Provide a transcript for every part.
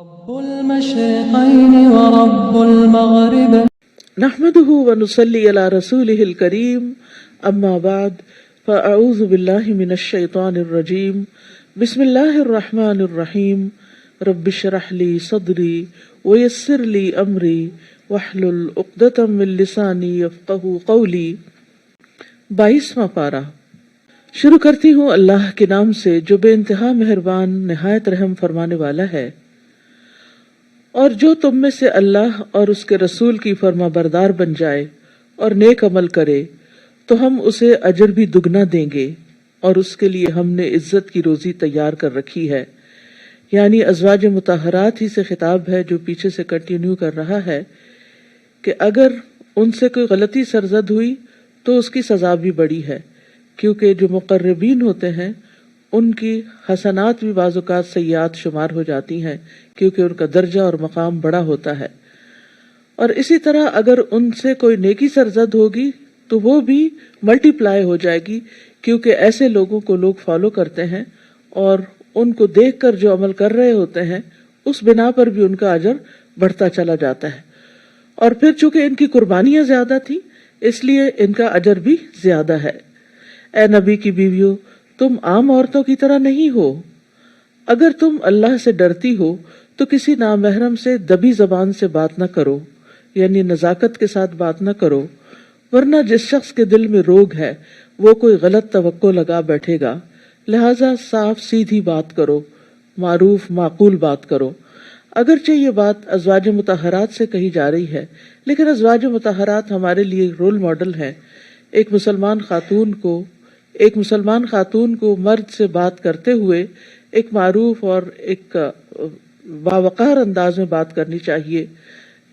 رب المشرقين ورب المغرب نحمده ونصلي على رسوله الكريم اما بعد فاعوذ بالله من الشيطان الرجيم بسم الله الرحمن الرحيم رب اشرح لي صدري ويسر لي امري واحلل عقدة من لساني يفقهوا قولي۔ 22واں پارہ۔ شروع کرتی ہوں اللہ کے نام سے جو بے انتہا مہربان نہایت رحم فرمانے والا ہے۔ اور جو تم میں سے اللہ اور اس کے رسول کی فرما بردار بن جائے اور نیک عمل کرے تو ہم اسے اجر بھی دگنا دیں گے، اور اس کے لیے ہم نے عزت کی روزی تیار کر رکھی ہے۔ یعنی ازواج مطہرات ہی سے خطاب ہے جو پیچھے سے کنٹینیو کر رہا ہے کہ اگر ان سے کوئی غلطی سرزد ہوئی تو اس کی سزا بھی بڑی ہے، کیونکہ جو مقربین ہوتے ہیں ان کی حسنات بھی بعض اوقات سیئات شمار ہو جاتی ہیں، کیونکہ ان کا درجہ اور مقام بڑا ہوتا ہے۔ اور اسی طرح اگر ان سے کوئی نیکی سرزد ہوگی تو وہ بھی ملٹی پلائی ہو جائے گی، کیونکہ ایسے لوگوں کو لوگ فالو کرتے ہیں اور ان کو دیکھ کر جو عمل کر رہے ہوتے ہیں اس بنا پر بھی ان کا اجر بڑھتا چلا جاتا ہے۔ اور پھر چونکہ ان کی قربانیاں زیادہ تھیں اس لیے ان کا اجر بھی زیادہ ہے۔ اے نبی کی بیویوں، تم عام عورتوں کی طرح نہیں ہو۔ اگر تم اللہ سے ڈرتی ہو تو کسی نامحرم سے دبی زبان سے بات نہ کرو، یعنی نزاکت کے ساتھ بات نہ کرو، ورنہ جس شخص کے دل میں روگ ہے وہ کوئی غلط توقع لگا بیٹھے گا۔ لہٰذا صاف سیدھی بات کرو، معروف معقول بات کرو۔ اگرچہ یہ بات ازواج مطہرات سے کہی جا رہی ہے، لیکن ازواج مطہرات ہمارے لیے رول ماڈل ہیں۔ ایک مسلمان خاتون کو مرد سے بات کرتے ہوئے ایک معروف اور ایک باوقار انداز میں بات کرنی چاہیے۔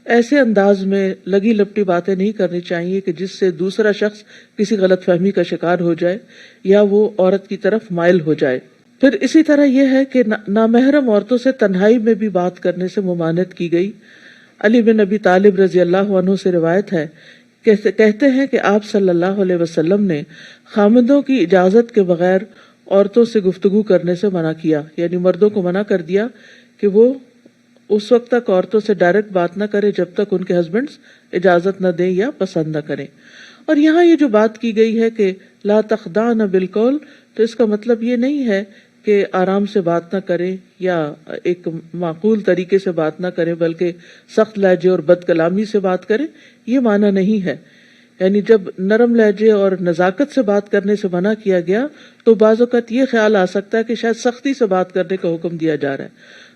ایسے انداز میں لگی لپٹی باتیں نہیں کرنی چاہیے کہ جس سے دوسرا شخص کسی غلط فہمی کا شکار ہو جائے یا وہ عورت کی طرف مائل ہو جائے۔ پھر اسی طرح یہ ہے کہ نامحرم عورتوں سے تنہائی میں بھی بات کرنے سے ممانعت کی گئی۔ علی بن ابی طالب رضی اللہ عنہ سے روایت ہے، کہتے ہیں کہ آپ صلی اللہ علیہ وسلم نے خامندوں کی اجازت کے بغیر عورتوں سے گفتگو کرنے سے منع کیا، یعنی مردوں کو منع کر دیا کہ وہ اس وقت تک عورتوں سے ڈائریکٹ بات نہ کرے جب تک ان کے ہسبینڈز اجازت نہ دیں یا پسند نہ کریں۔ اور یہاں یہ جو بات کی گئی ہے کہ لا تخضعن بالقول، تو اس کا مطلب یہ نہیں ہے کہ آرام سے بات نہ کریں یا ایک معقول طریقے سے بات نہ کریں، بلکہ سخت لہجے اور بد کلامی سے بات کریں، یہ معنی نہیں ہے۔ یعنی جب نرم لہجے اور نزاکت سے بات کرنے سے منع کیا گیا تو بعض اوقات یہ خیال آ سکتا ہے کہ شاید سختی سے بات کرنے کا حکم دیا جا رہا ہے،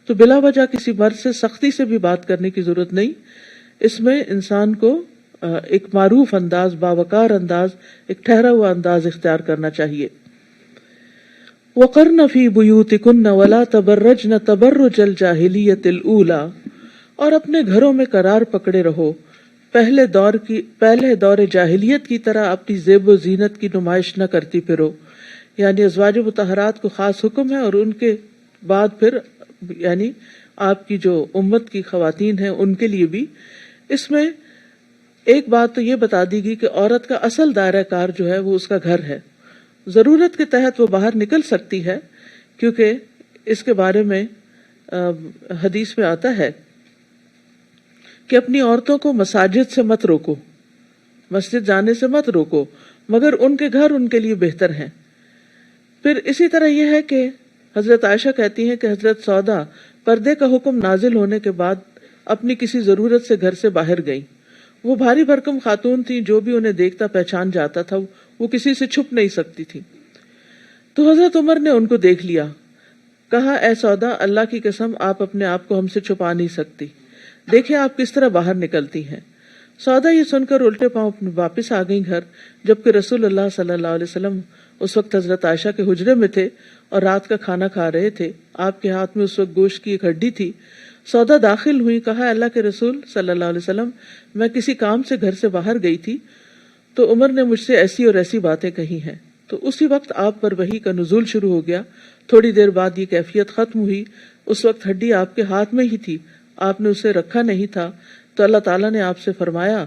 تو بلا وجہ کسی مرد سے سختی سے بھی بات کرنے کی ضرورت نہیں۔ اس میں انسان کو ایک معروف انداز، باوقار انداز، ایک ٹھہرا ہوا انداز اختیار کرنا چاہیے۔ وَقَرْنَ فِي بُيُوتِكُنَّ وَلَا تَبَرَّجْنَ تَبَرُّجَ الْجَاهِلِيَّةِ الْأُولَى، اور اپنے گھروں میں قرار پکڑے رہو، پہلے دور جاہلیت کی طرح اپنی زیب و زینت کی نمائش نہ کرتی پھرو۔ یعنی ازواج مطہرات کو خاص حکم ہے، اور ان کے بعد پھر یعنی آپ کی جو امت کی خواتین ہیں ان کے لیے بھی۔ اس میں ایک بات تو یہ بتا دی گئی کہ عورت کا اصل دائرہ کار جو ہے وہ اس کا گھر ہے۔ ضرورت کے تحت وہ باہر نکل سکتی ہے، کیونکہ اس کے بارے میں حدیث میں آتا ہے کہ اپنی عورتوں کو مساجد سے مت روکو، مسجد جانے سے مت روکو، مگر ان کے گھر ان کے لیے بہتر ہیں۔ پھر اسی طرح یہ ہے کہ حضرت عائشہ کہتی ہیں کہ حضرت سودا پردے کا حکم نازل ہونے کے بعد اپنی کسی ضرورت سے گھر سے باہر گئیں۔ وہ بھاری بھرکم خاتون تھیں، جو بھی انہیں دیکھتا پہچان جاتا تھا، وہ کسی سے چھپ نہیں سکتی تھی۔ تو حضرت عمر نے ان کو دیکھ لیا، کہا اے سودا، اللہ کی قسم آپ اپنے آپ کو ہم سے چھپا نہیں سکتی، دیکھیں آپ کس طرح باہر نکلتی ہیں۔ سودا یہ سن کر الٹے پاؤں واپس آ گئی گھر، جبکہ رسول اللہ صلی اللہ علیہ وسلم اس وقت حضرت عائشہ کے حجرے میں تھے اور رات کا کھانا کھا رہے تھے۔ آپ کے ہاتھ میں اس وقت گوشت کی ایک ہڈی تھی۔ سودا داخل ہوئی، کہا اللہ کے رسول صلی اللہ علیہ وسلم، میں کسی کام سے گھر سے باہر گئی تھی تو عمر نے مجھ سے ایسی اور ایسی باتیں کہی ہیں۔ تو اسی وقت آپ پر وحی کا نزول شروع ہو گیا۔ تھوڑی دیر بعد یہ کیفیت ختم ہوئی۔ اس وقت ہڈی آپ کے ہاتھ میں ہی تھی، آپ نے اسے رکھا نہیں تھا، تو اللہ تعالیٰ نے آپ سے فرمایا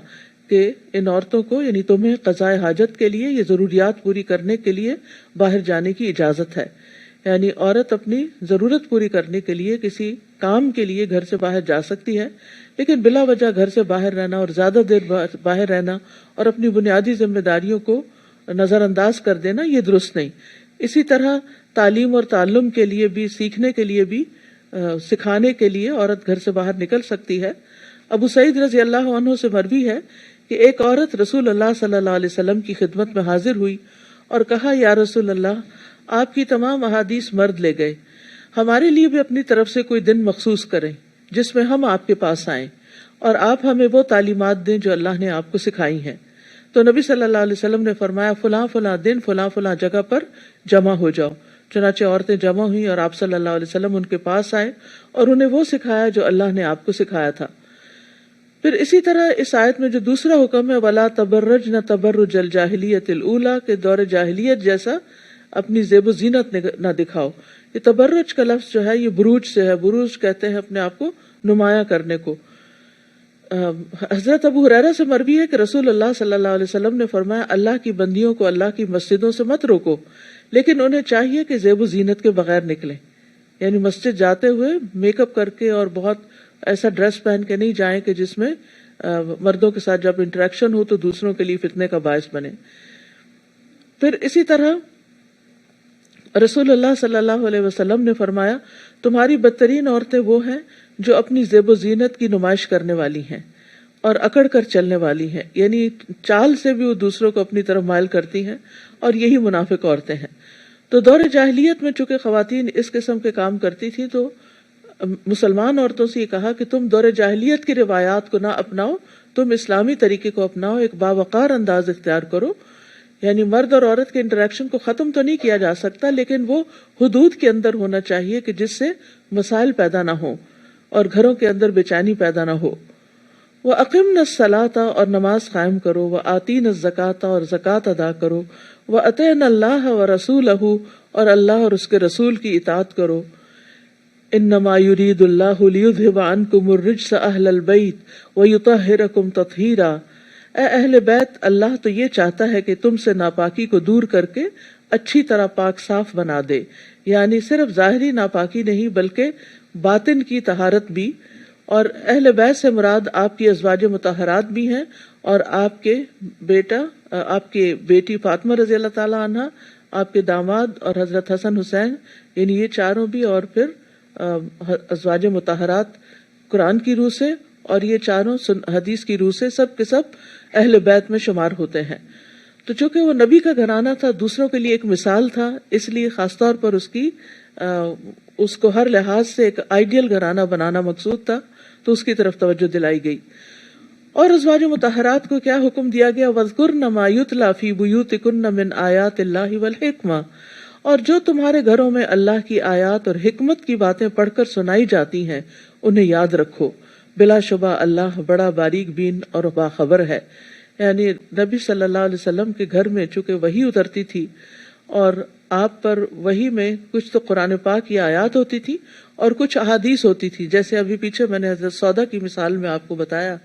کہ ان عورتوں کو یعنی تمہیں قضاء حاجت کے لیے، یہ ضروریات پوری کرنے کے لیے باہر جانے کی اجازت ہے۔ یعنی عورت اپنی ضرورت پوری کرنے کے لیے کسی کام کے لیے گھر سے باہر جا سکتی ہے، لیکن بلا وجہ گھر سے باہر رہنا اور زیادہ دیر باہر رہنا اور اپنی بنیادی ذمہ داریوں کو نظر انداز کر دینا یہ درست نہیں۔ اسی طرح تعلیم اور تعلم کے لیے بھی، سیکھنے کے لیے بھی، سکھانے کے لیے عورت گھر سے باہر نکل سکتی ہے۔ ابو سعید رضی اللہ عنہ سے مروی ہے کہ ایک عورت رسول اللہ صلی اللہ علیہ وسلم کی خدمت میں حاضر ہوئی اور کہا، یا رسول اللہ، آپ کی تمام احادیث مرد لے گئے، ہمارے لیے بھی اپنی طرف سے کوئی دن مخصوص کریں جس میں ہم آپ کے پاس آئیں اور آپ ہمیں وہ تعلیمات دیں جو اللہ نے آپ کو سکھائی ہیں۔ تو نبی صلی اللہ علیہ وسلم نے فرمایا، فلاں فلاں دن فلاں فلاں جگہ پر جمع ہو جاؤ۔ چنانچہ عورتیں جمع ہوئیں اور آپ صلی اللہ علیہ وسلم ان کے پاس آئے اور انہیں وہ سکھایا جو اللہ نے آپ کو سکھایا تھا۔ پھر اسی طرح اس آیت میں جو دوسرا حکم ہے، وَلَا تَبَرَّجْنَ تَبَرُّجَ الْجَاهِلِيَّةِ الْأُولَىٰ، کہ دور جاہلیت جیسا اپنی زیب و زینت نہ دکھاؤ۔ یہ تبرج کا لفظ جو ہے یہ بروج سے ہے، بروج کہتے ہیں اپنے آپ کو نمایاں کرنے کو۔ حضرت ابو ہریرہ سے مروی ہے کہ رسول اللہ صلی اللہ علیہ وسلم نے فرمایا، اللہ کی بندیوں کو اللہ کی مسجدوں سے مت روکو، لیکن انہیں چاہیے کہ زیب و زینت کے بغیر نکلیں، یعنی مسجد جاتے ہوئے میک اپ کر کے اور بہت ایسا ڈریس پہن کے نہیں جائیں کہ جس میں مردوں کے ساتھ جب انٹریکشن ہو تو دوسروں کے لیے فتنے کا باعث بنے۔ پھر اسی طرح رسول اللہ صلی اللہ علیہ وسلم نے فرمایا، تمہاری بدترین عورتیں وہ ہیں جو اپنی زیب و زینت کی نمائش کرنے والی ہیں اور اکڑ کر چلنے والی ہیں، یعنی چال سے بھی وہ دوسروں کو اپنی طرف مائل کرتی ہیں، اور یہی منافق عورتیں ہیں۔ تو دور جاہلیت میں چونکہ خواتین اس قسم کے کام کرتی تھی تو مسلمان عورتوں سے یہ کہا کہ تم دور جاہلیت کی روایات کو نہ اپناؤ، تم اسلامی طریقے کو اپناؤ، ایک باوقار انداز اختیار کرو۔ یعنی مرد اور عورت کے انٹریکشن کو ختم تو نہیں کیا جا سکتا، لیکن وہ حدود کے اندر ہونا چاہیے کہ جس سے مسائل پیدا نہ ہوں اور گھروں کے اندر بے چینی پیدا نہ ہو۔ وَأَقِمْنَ الصَّلَاةَ، اور نماز قائم کرو، وَآتِينَ الزَّكَاةَ، اور زکوٰۃ ادا کرو، وَأَطِعْنَ اللَّهَ وَرَسُولَهُ، اور اللہ اور اس کے رسول کی اطاعت کرو۔ انما یرید اللہ لیذہب عنکم الرجس اہل البیت ویطہرکم تطہیرا، اے اہل بیت، اللہ تو یہ چاہتا ہے کہ تم سے ناپاکی کو دور کر کے اچھی طرح پاک صاف بنا دے، یعنی صرف ظاہری ناپاکی نہیں بلکہ باطن کی طہارت بھی۔ اور اہل بیت سے مراد آپ کی ازواج مطہرات بھی ہیں، اور آپ کے بیٹی فاطمہ رضی اللہ تعالی عنہا، آپ کے داماد اور حضرت حسن حسین، یعنی یہ چاروں بھی، اور پھر ازواج مطہرات قرآن کی روح سے اور یہ چاروں حدیث کی روح سے سب کے سب اہل بیت میں شمار ہوتے ہیں۔ تو چونکہ وہ نبی کا گھرانہ تھا، دوسروں کے لیے ایک مثال تھا، اس لیے خاص طور پر اس کو ہر لحاظ سے ایک آئیڈیل گھرانہ بنانا مقصود تھا، تو اس کی طرف توجہ دلائی گئی۔ اور ازواج مطہرات کو کیا حکم دیا گیا؟ وَاذْكُرْنَ مَا يُتْلَى فِي بُيُوتِكُنَّ مِنْ آيَاتِ اللَّهِ وَالْحِكْمَةِ، اور جو تمہارے گھروں میں اللہ کی آیات اور حکمت کی باتیں پڑھ کر سنائی جاتی ہیں انہیں یاد رکھو، بلا شبہ اللہ بڑا باریک بین اور باخبر ہے۔ یعنی نبی صلی اللہ علیہ وسلم کے گھر میں چونکہ وحی اترتی تھی اور آپ پر وحی میں کچھ تو قرآن پاک کی آیات ہوتی تھی اور کچھ احادیث ہوتی تھی، جیسے ابھی پیچھے میں نے حضرت سودا کی مثال میں آپ کو بتایا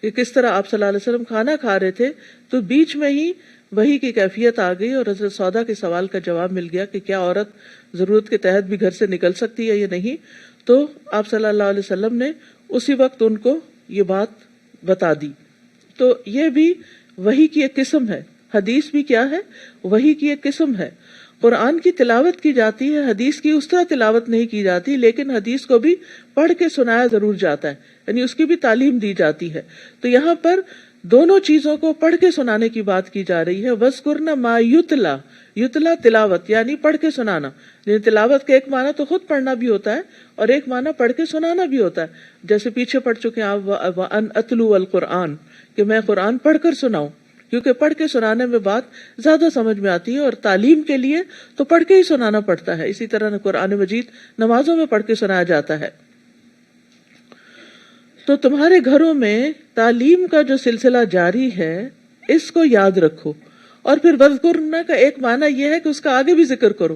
کہ کس طرح آپ صلی اللہ علیہ وسلم کھانا کھا رہے تھے تو بیچ میں ہی وحی کی کیفیت آ گئی اور حضرت سودا کے سوال کا جواب مل گیا کہ کیا عورت ضرورت کے تحت بھی گھر سے نکل سکتی ہے یا نہیں، تو آپ صلی اللہ علیہ وسلم نے اسی وقت ان کو یہ بات بتا دی۔ تو یہ بھی وحی کی ایک قسم ہے، حدیث بھی کیا ہے؟ وحی کی ایک قسم ہے۔ قرآن کی تلاوت کی جاتی ہے، حدیث کی اس طرح تلاوت نہیں کی جاتی، لیکن حدیث کو بھی پڑھ کے سنایا ضرور جاتا ہے، یعنی اس کی بھی تعلیم دی جاتی ہے۔ تو یہاں پر دونوں چیزوں کو پڑھ کے سنانے کی بات کی جا رہی ہے۔ وَاذْكُرْنَ مَا يُتْلَى، یتلا تلاوت یعنی پڑھ کے سنانا، یعنی تلاوت کا ایک معنی تو خود پڑھنا بھی ہوتا ہے اور ایک معنی پڑھ کے سنانا بھی ہوتا ہے، جیسے پیچھے پڑھ چکے ہیں آپ وَأَنْ أَتْلُوَ الْقُرْآنَ، کہ میں قرآن پڑھ کر سناؤں، کیونکہ پڑھ کے سنانے میں بات زیادہ سمجھ میں آتی ہے اور تعلیم کے لیے تو پڑھ کے ہی سنانا پڑتا ہے۔ اسی طرح قرآن مجید نمازوں میں پڑھ کے سنایا جاتا ہے۔ تو تمہارے گھروں میں تعلیم کا جو سلسلہ جاری ہے اس کو یاد رکھو، اور پھر وذکرنا کا ایک معنی یہ ہے کہ اس کا آگے بھی ذکر کرو۔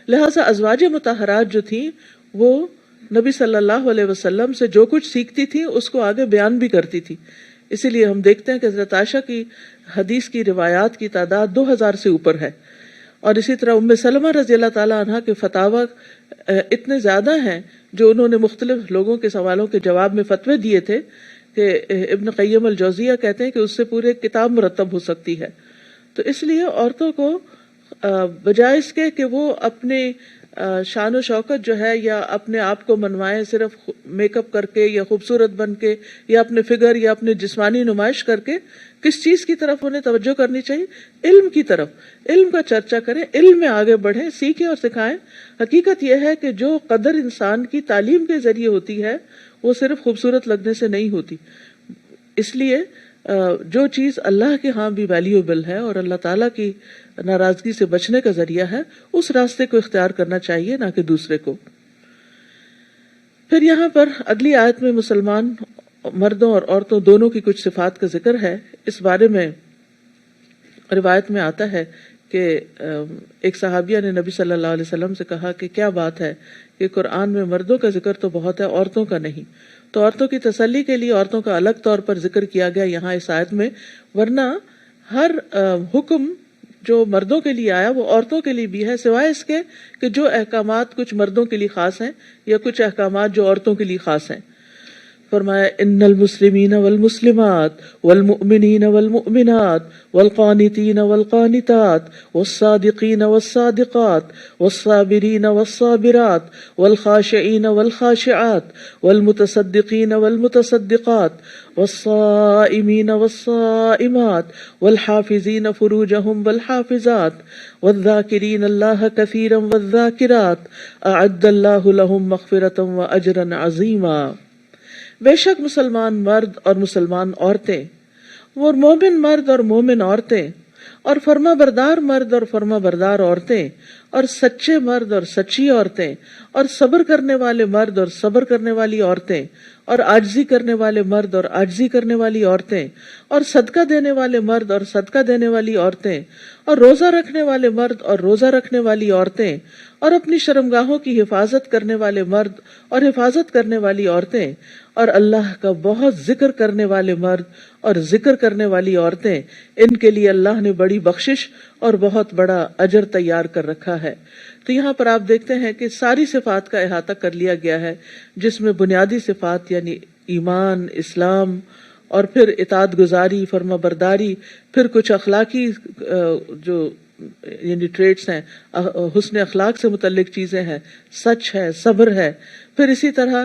لہٰذا ازواج مطہرات جو تھیں وہ نبی صلی اللہ علیہ وسلم سے جو کچھ سیکھتی تھیں اس کو آگے بیان بھی کرتی تھی۔ اسی لیے ہم دیکھتے ہیں کہ حضرت عائشہ کی حدیث کی روایات کی تعداد 2000 سے اوپر ہے، اور اسی طرح ام سلمہ رضی اللہ تعالیٰ عنہ کے فتاوی اتنے زیادہ ہیں جو انہوں نے مختلف لوگوں کے سوالوں کے جواب میں فتوے دیے تھے کہ ابن قیم الجوزیہ کہتے ہیں کہ اس سے پورے کتاب مرتب ہو سکتی ہے. تو اس لیے عورتوں کو بجائے اس کے کہ وہ اپنے شان و شوکت جو ہے یا اپنے آپ کو منوائیں صرف میک اپ کر کے یا خوبصورت بن کے یا اپنے فگر یا اپنے جسمانی نمائش کر کے، کس چیز کی طرف انہیں توجہ کرنی چاہیے؟ علم کی طرف. علم کا چرچا کریں، علم میں آگے بڑھیں، سیکھیں اور سکھائیں. حقیقت یہ ہے کہ جو قدر انسان کی تعلیم کے ذریعے ہوتی ہے وہ صرف خوبصورت لگنے سے نہیں ہوتی. اس لیے جو چیز اللہ کے ہاں بھی ویلیوبل ہے اور اللہ تعالیٰ کی ناراضگی سے بچنے کا ذریعہ ہے، اس راستے کو اختیار کرنا چاہیے، نہ کہ دوسرے کو. پھر یہاں پر اگلی آیت میں مسلمان مردوں اور عورتوں دونوں کی کچھ صفات کا ذکر ہے. اس بارے میں روایت میں آتا ہے کہ ایک صحابیہ نے نبی صلی اللہ علیہ وسلم سے کہا کہ کیا بات ہے کہ قرآن میں مردوں کا ذکر تو بہت ہے، عورتوں کا نہیں. تو عورتوں کی تسلی کے لیے عورتوں کا الگ طور پر ذکر کیا گیا یہاں اس آیت میں، ورنہ ہر حکم جو مردوں کے لیے آیا وہ عورتوں کے لیے بھی ہے، سوائے اس کے کہ جو احکامات کچھ مردوں کے لیے خاص ہیں یا کچھ احکامات جو عورتوں کے لیے خاص ہیں. فرمایا ان المسلمین والمسلمات والمؤمنین والمؤمنات والقانتین والقانتات والصادقین والصادقات والصابرین والصابرات والخاشعین والخاشعات والمتصدقین والمتصدقات والصائمین والصائمات والحافظین فروجہم والحافظات والذاکرین اللہ کثیرا والذاکرات اعد اللہ لہم مغفرۃ واجرا عظیما. بے شک مسلمان مرد اور مسلمان عورتیں، اور مومن مرد اور مومن عورتیں، اور فرما بردار مرد اور فرما بردار عورتیں، اور سچے مرد اور سچی عورتیں، اور صبر کرنے والے مرد اور صبر کرنے والی عورتیں، اور عاجزی کرنے والے مرد اور عاجزی کرنے والی عورتیں، اور صدقہ دینے والے مرد اور صدقہ دینے والی عورتیں، اور روزہ رکھنے والے مرد اور روزہ رکھنے والی عورتیں، اور اپنی شرمگاہوں کی حفاظت کرنے والے مرد اور حفاظت کرنے والی عورتیں، اور اللہ کا بہت ذکر کرنے والے مرد اور ذکر کرنے والی عورتیں، ان کے لیے اللہ نے بڑی بخشش اور بہت بڑا اجر تیار کر رکھا ہے. تو یہاں پر آپ دیکھتے ہیں کہ ساری صفات کا احاطہ کر لیا گیا ہے، جس میں بنیادی صفات یعنی ایمان، اسلام، اور پھر اطاعت گزاری، فرما برداری، پھر کچھ اخلاقی جو یعنی ٹریٹس ہیں، حسن اخلاق سے متعلق چیزیں ہیں، سچ ہے، صبر ہے، پھر اسی طرح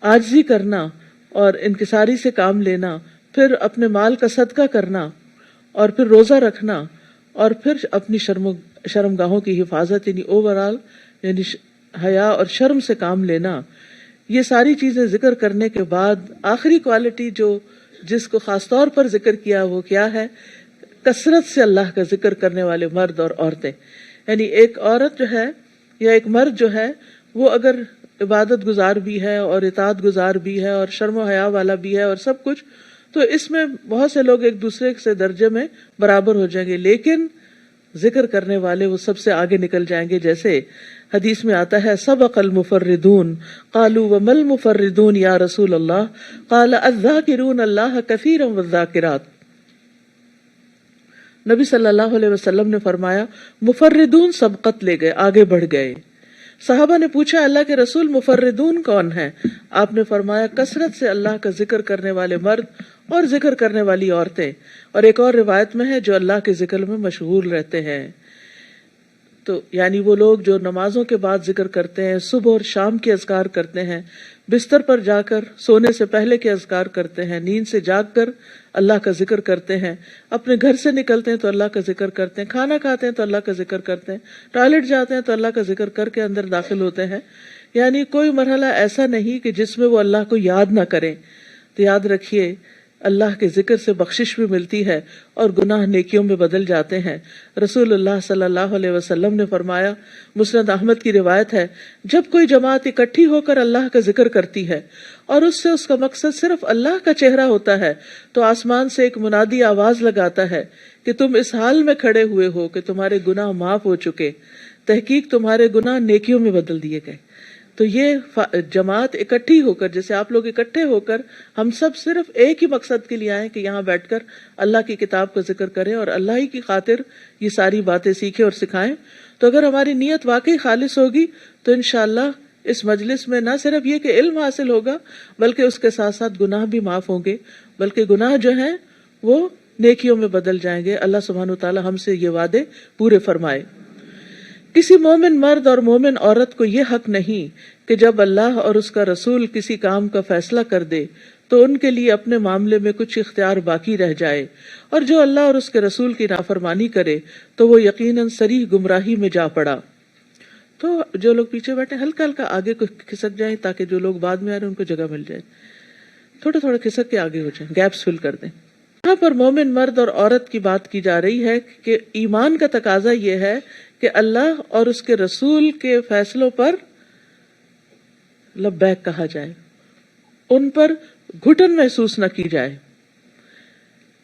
عاجزی کرنا اور انکساری سے کام لینا، پھر اپنے مال کا صدقہ کرنا، اور پھر روزہ رکھنا، اور پھر اپنی شرمگاہوں کی حفاظت یعنی اوورال یعنی حیا اور شرم سے کام لینا. یہ ساری چیزیں ذکر کرنے کے بعد آخری کوالٹی جس کو خاص طور پر ذکر کیا وہ کیا ہے؟ کثرت سے اللہ کا ذکر کرنے والے مرد اور عورتیں. یعنی ایک عورت جو ہے یا ایک مرد جو ہے وہ اگر عبادت گزار بھی ہے اور اطاعت گزار بھی ہے اور شرم و حیا والا بھی ہے اور سب کچھ، تو اس میں بہت سے لوگ ایک دوسرے سے درجے میں برابر ہو جائیں گے، لیکن ذکر کرنے والے وہ سب سے آگے نکل جائیں گے. جیسے حدیث میں آتا ہے سبق المفردون قالوا وما المفردون یا رسول اللہ قال الذاکرون اللہ کثیرا والذاکرات. نبی صلی اللہ علیہ وسلم نے فرمایا مفردون سبقت لے گئے، آگے بڑھ گئے. صحابہ نے پوچھا اللہ کے رسول مفردون کون ہیں؟ آپ نے فرمایا کثرت سے اللہ کا ذکر کرنے والے مرد اور ذکر کرنے والی عورتیں. اور ایک اور روایت میں ہے جو اللہ کے ذکر میں مشغول رہتے ہیں. تو یعنی وہ لوگ جو نمازوں کے بعد ذکر کرتے ہیں، صبح اور شام کے اذکار کرتے ہیں، بستر پر جا کر سونے سے پہلے کے اذکار کرتے ہیں، نیند سے جاگ کر اللہ کا ذکر کرتے ہیں، اپنے گھر سے نکلتے ہیں تو اللہ کا ذکر کرتے ہیں، کھانا کھاتے ہیں تو اللہ کا ذکر کرتے ہیں، ٹوائلٹ جاتے ہیں تو اللہ کا ذکر کر کے اندر داخل ہوتے ہیں. یعنی کوئی مرحلہ ایسا نہیں کہ جس میں وہ اللہ کو یاد نہ کریں. تو یاد رکھیے اللہ کے ذکر سے بخشش بھی ملتی ہے اور گناہ نیکیوں میں بدل جاتے ہیں. رسول اللہ صلی اللہ علیہ وسلم نے فرمایا، مسند احمد کی روایت ہے، جب کوئی جماعت اکٹھی ہو کر اللہ کا ذکر کرتی ہے اور اس سے اس کا مقصد صرف اللہ کا چہرہ ہوتا ہے تو آسمان سے ایک منادی آواز لگاتا ہے کہ تم اس حال میں کھڑے ہوئے ہو کہ تمہارے گناہ معاف ہو چکے، تحقیق تمہارے گناہ نیکیوں میں بدل دیے گئے. تو یہ جماعت اکٹھی ہو کر، جیسے آپ لوگ اکٹھے ہو کر، ہم سب صرف ایک ہی مقصد کے لیے آئے کہ یہاں بیٹھ کر اللہ کی کتاب کا ذکر کریں اور اللہ ہی کی خاطر یہ ساری باتیں سیکھیں اور سکھائیں. تو اگر ہماری نیت واقعی خالص ہوگی تو انشاءاللہ اس مجلس میں نہ صرف یہ کہ علم حاصل ہوگا بلکہ اس کے ساتھ ساتھ گناہ بھی معاف ہوں گے، بلکہ گناہ جو ہیں وہ نیکیوں میں بدل جائیں گے. اللہ سبحانہ وتعالی ہم سے یہ وعدے پورے فرمائے. کسی مومن مرد اور مومن عورت کو یہ حق نہیں کہ جب اللہ اور اس کا رسول کسی کام کا فیصلہ کر دے تو ان کے لیے اپنے معاملے میں کچھ اختیار باقی رہ جائے، اور جو اللہ اور اس کے رسول کی نافرمانی کرے تو وہ یقیناً صریح گمراہی میں جا پڑا. تو جو لوگ پیچھے بیٹھے ہلکا ہلکا آگے کو کھسک جائیں تاکہ جو لوگ بعد میں آ رہے ہیں ان کو جگہ مل جائے. تھوڑا تھوڑا کھسک کے آگے ہو جائیں، گیپس فل کر دیں. یہاں پر مومن مرد اور عورت کی بات کی جا رہی ہے کہ ایمان کا تقاضا یہ ہے کہ اللہ اور اس کے رسول کے فیصلوں پر لبیک کہا جائے، ان پر گھٹن محسوس نہ کی جائے،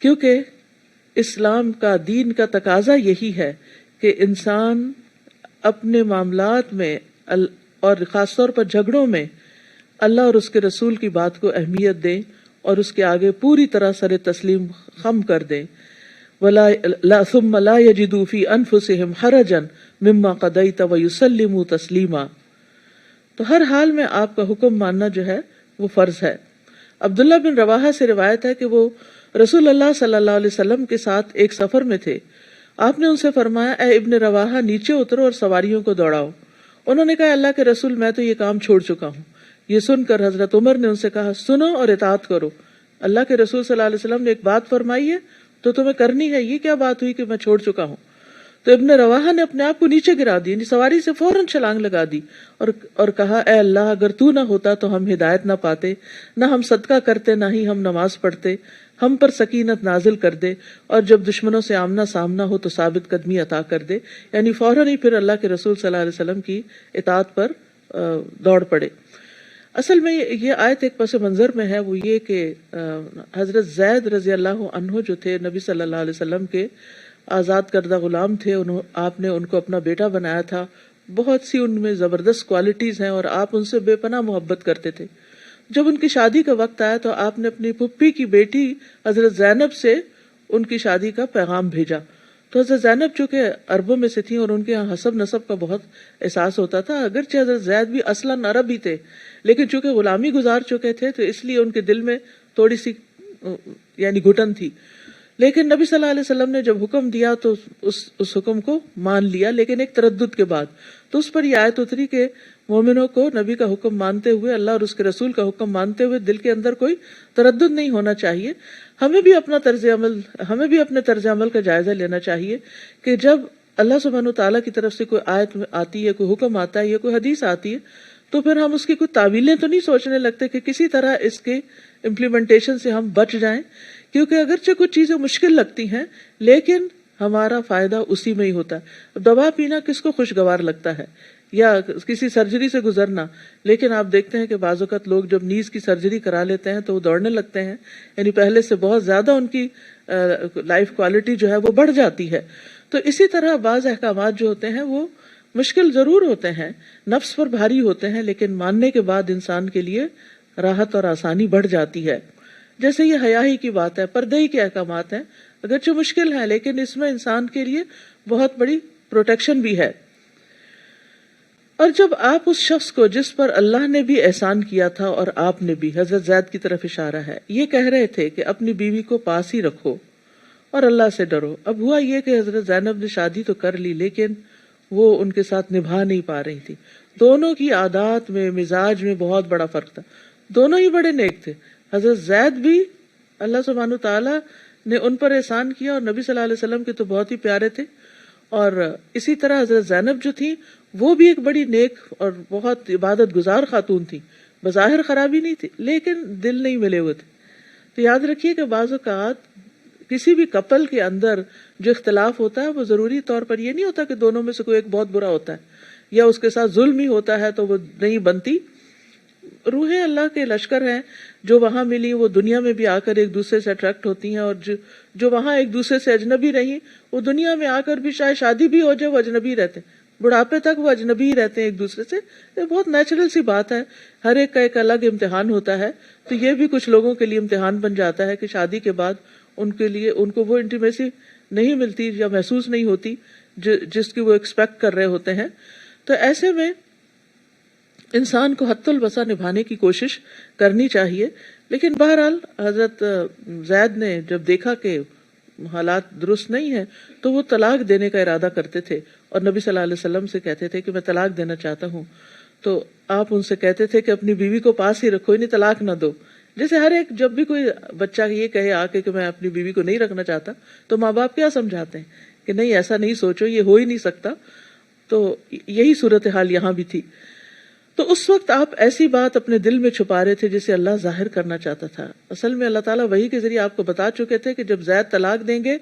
کیونکہ اسلام کا دین کا تقاضا یہی ہے کہ انسان اپنے معاملات میں اور خاص طور پر جھگڑوں میں اللہ اور اس کے رسول کی بات کو اہمیت دیں اور اس کے آگے پوری طرح سر تسلیم خم کر دیں. ثم لا يجدوا في انفسهم حرجا مما قضيت ويسلموا تسلیما. تو ہر حال میں آپ کا حکم ماننا جو ہے وہ فرض ہے. عبداللہ بن رواحہ سے روایت ہے کہ وہ رسول اللہ صلی اللہ علیہ وسلم کے ساتھ ایک سفر میں تھے. آپ نے ان سے فرمایا اے ابن رواحہ نیچے اترو اور سواریوں کو دوڑاؤ. انہوں نے کہا اللہ کے رسول میں تو یہ کام چھوڑ چکا ہوں. یہ سن کر حضرت عمر نے ان سے کہا سنو اور اطاعت کرو، اللہ کے رسول صلی اللہ علیہ وسلم نے ایک بات فرمائی ہے تو تمہیں کرنی ہے. یہ کیا بات ہوئی کہ میں چھوڑ چکا ہوں؟ تو ابن رواحہ نے اپنے آپ کو نیچے گرا دی، یعنی سواری سے فوراً چھلانگ لگا دی اور کہا اے اللہ اگر تو نہ ہوتا تو ہم ہدایت نہ پاتے، نہ ہم صدقہ کرتے، نہ ہی ہم نماز پڑھتے. ہم پر سکینت نازل کر دے اور جب دشمنوں سے آمنا سامنا ہو تو ثابت قدمی عطا کر دے. یعنی فوراً ہی پھر اللہ کے رسول صلی اللہ علیہ وسلم کی اطاعت پر دوڑ پڑے. اصل میں یہ آیت ایک پس منظر میں ہے، وہ یہ کہ حضرت زید رضی اللہ عنہ جو تھے نبی صلی اللہ علیہ وسلم کے آزاد کردہ غلام تھے، آپ نے ان کو اپنا بیٹا بنایا تھا. بہت سی ان میں زبردست کوالٹیز ہیں اور آپ ان سے بے پناہ محبت کرتے تھے. جب ان کی شادی کا وقت آیا تو آپ نے اپنی پھپھی کی بیٹی حضرت زینب سے ان کی شادی کا پیغام بھیجا. تو حضرت زینب چونکہ عربوں میں سے تھیں اور ان کے یہاں حسب نسب کا بہت احساس ہوتا تھا، اگرچہ حضرت زید بھی اصلاً عرب ہی تھے لیکن چونکہ غلامی گزار چکے تھے تو اس لیے ان کے دل میں تھوڑی سی یعنی گھٹن تھی. لیکن نبی صلی اللہ علیہ وسلم نے جب حکم دیا تو اس حکم کو مان لیا، لیکن ایک تردد کے بعد. تو اس پر یہ آیت اتری کہ مومنوں کو نبی کا حکم مانتے ہوئے، اللہ اور اس کے رسول کا حکم مانتے ہوئے دل کے اندر کوئی تردد نہیں ہونا چاہیے. ہمیں بھی اپنے طرز عمل کا جائزہ لینا چاہیے کہ جب اللہ سبحانہ وتعالیٰ کی طرف سے کوئی آیت آتی ہے، کوئی حکم آتا ہے یا کوئی حدیث آتی ہے تو پھر ہم اس کی کوئی تعویلیں تو نہیں سوچنے لگتے کہ کسی طرح اس کے امپلیمنٹیشن سے ہم بچ جائیں، کیونکہ اگرچہ کچھ چیزیں مشکل لگتی ہیں لیکن ہمارا فائدہ اسی میں ہی ہوتا ہے. دوا پینا کس کو خوشگوار لگتا ہے یا کسی سرجری سے گزرنا، لیکن آپ دیکھتے ہیں کہ بعض اوقات لوگ جب نیز کی سرجری کرا لیتے ہیں تو وہ دوڑنے لگتے ہیں، یعنی پہلے سے بہت زیادہ ان کی لائف کوالٹی جو ہے وہ بڑھ جاتی ہے. تو اسی طرح بعض احکامات جو ہوتے ہیں وہ مشکل ضرور ہوتے ہیں، نفس پر بھاری ہوتے ہیں، لیکن ماننے کے بعد انسان کے لیے راحت اور آسانی بڑھ جاتی ہے. جیسے یہ حیا ہی کی بات ہے، پردے ہی کے احکامات ہیں، اگرچہ مشکل ہیں لیکن اس میں انسان کے لیے بہت بڑی پروٹیکشن بھی ہے. اور جب آپ اس شخص کو جس پر اللہ نے بھی احسان کیا تھا اور آپ نے بھی، حضرت زید کی طرف اشارہ ہے، یہ کہہ رہے تھے کہ اپنی بیوی کو پاس ہی رکھو اور اللہ سے ڈرو. اب ہوا یہ کہ حضرت زینب نے شادی تو کر لی لیکن وہ ان کے ساتھ نبھا نہیں پا رہی تھی. دونوں کی عادات میں، مزاج میں بہت بڑا فرق تھا. دونوں ہی بڑے نیک تھے. حضرت زید بھی اللہ سبحانہ تعالیٰ نے ان پر احسان کیا اور نبی صلی اللہ علیہ وسلم کے تو بہت ہی پیارے تھے. اور اسی طرح حضرت زینب جو تھی وہ بھی ایک بڑی نیک اور بہت عبادت گزار خاتون تھی. بظاہر خرابی نہیں تھی لیکن دل نہیں ملے ہوئے تھے. تو یاد رکھیے کہ بعض اوقات کسی بھی کپل کے اندر جو اختلاف ہوتا ہے وہ ضروری طور پر یہ نہیں ہوتا کہ دونوں میں سے کوئی ایک بہت برا ہوتا ہے یا اس کے ساتھ ظلم ہی ہوتا ہے تو وہ نہیں بنتی. روحیں اللہ کے لشکر ہیں، جو وہاں ملی وہ دنیا میں بھی آ کر ایک دوسرے سے اٹریکٹ ہوتی ہیں، اور جو وہاں ایک دوسرے سے اجنبی رہی وہ دنیا میں آ کر بھی شاید شادی بھی ہو جائے وہ اجنبی رہتے. بڑھاپے تک وہ اجنبی رہتے ہیں ایک دوسرے سے. یہ بہت نیچرل سی بات ہے, ہر ایک کا ایک الگ امتحان ہوتا ہے. تو یہ بھی کچھ لوگوں کے لیے امتحان بن جاتا ہے کہ شادی کے بعد ان کو وہ انٹیمیسی نہیں ملتی یا محسوس نہیں ہوتی جس کی وہ ایکسپیکٹ کر رہے ہوتے ہیں. تو ایسے میں انسان کو حد الوسع نبھانے کی کوشش کرنی چاہیے. لیکن بہرحال حضرت زید نے جب دیکھا کہ حالات درست نہیں ہیں تو وہ طلاق دینے کا ارادہ کرتے تھے اور نبی صلی اللہ علیہ وسلم سے کہتے تھے کہ میں طلاق دینا چاہتا ہوں. تو آپ ان سے کہتے تھے کہ اپنی بیوی کو پاس ہی رکھو, انہیں طلاق نہ دو. جیسے ہر ایک جب بھی کوئی بچہ یہ کہے آ کے کہ میں اپنی بیوی کو نہیں رکھنا چاہتا تو ماں باپ کیا سمجھاتے ہیں کہ نہیں ایسا نہیں سوچو, یہ ہو ہی نہیں سکتا. تو یہی صورتحال یہاں بھی تھی. تو اس وقت آپ ایسی بات اپنے دل میں چھپا رہے تھے جسے اللہ ظاہر کرنا چاہتا تھا. اصل میں اللہ تعالیٰ وحی کے ذریعے آپ کو بتا چکے تھے کہ جب زید طلاق دیں گے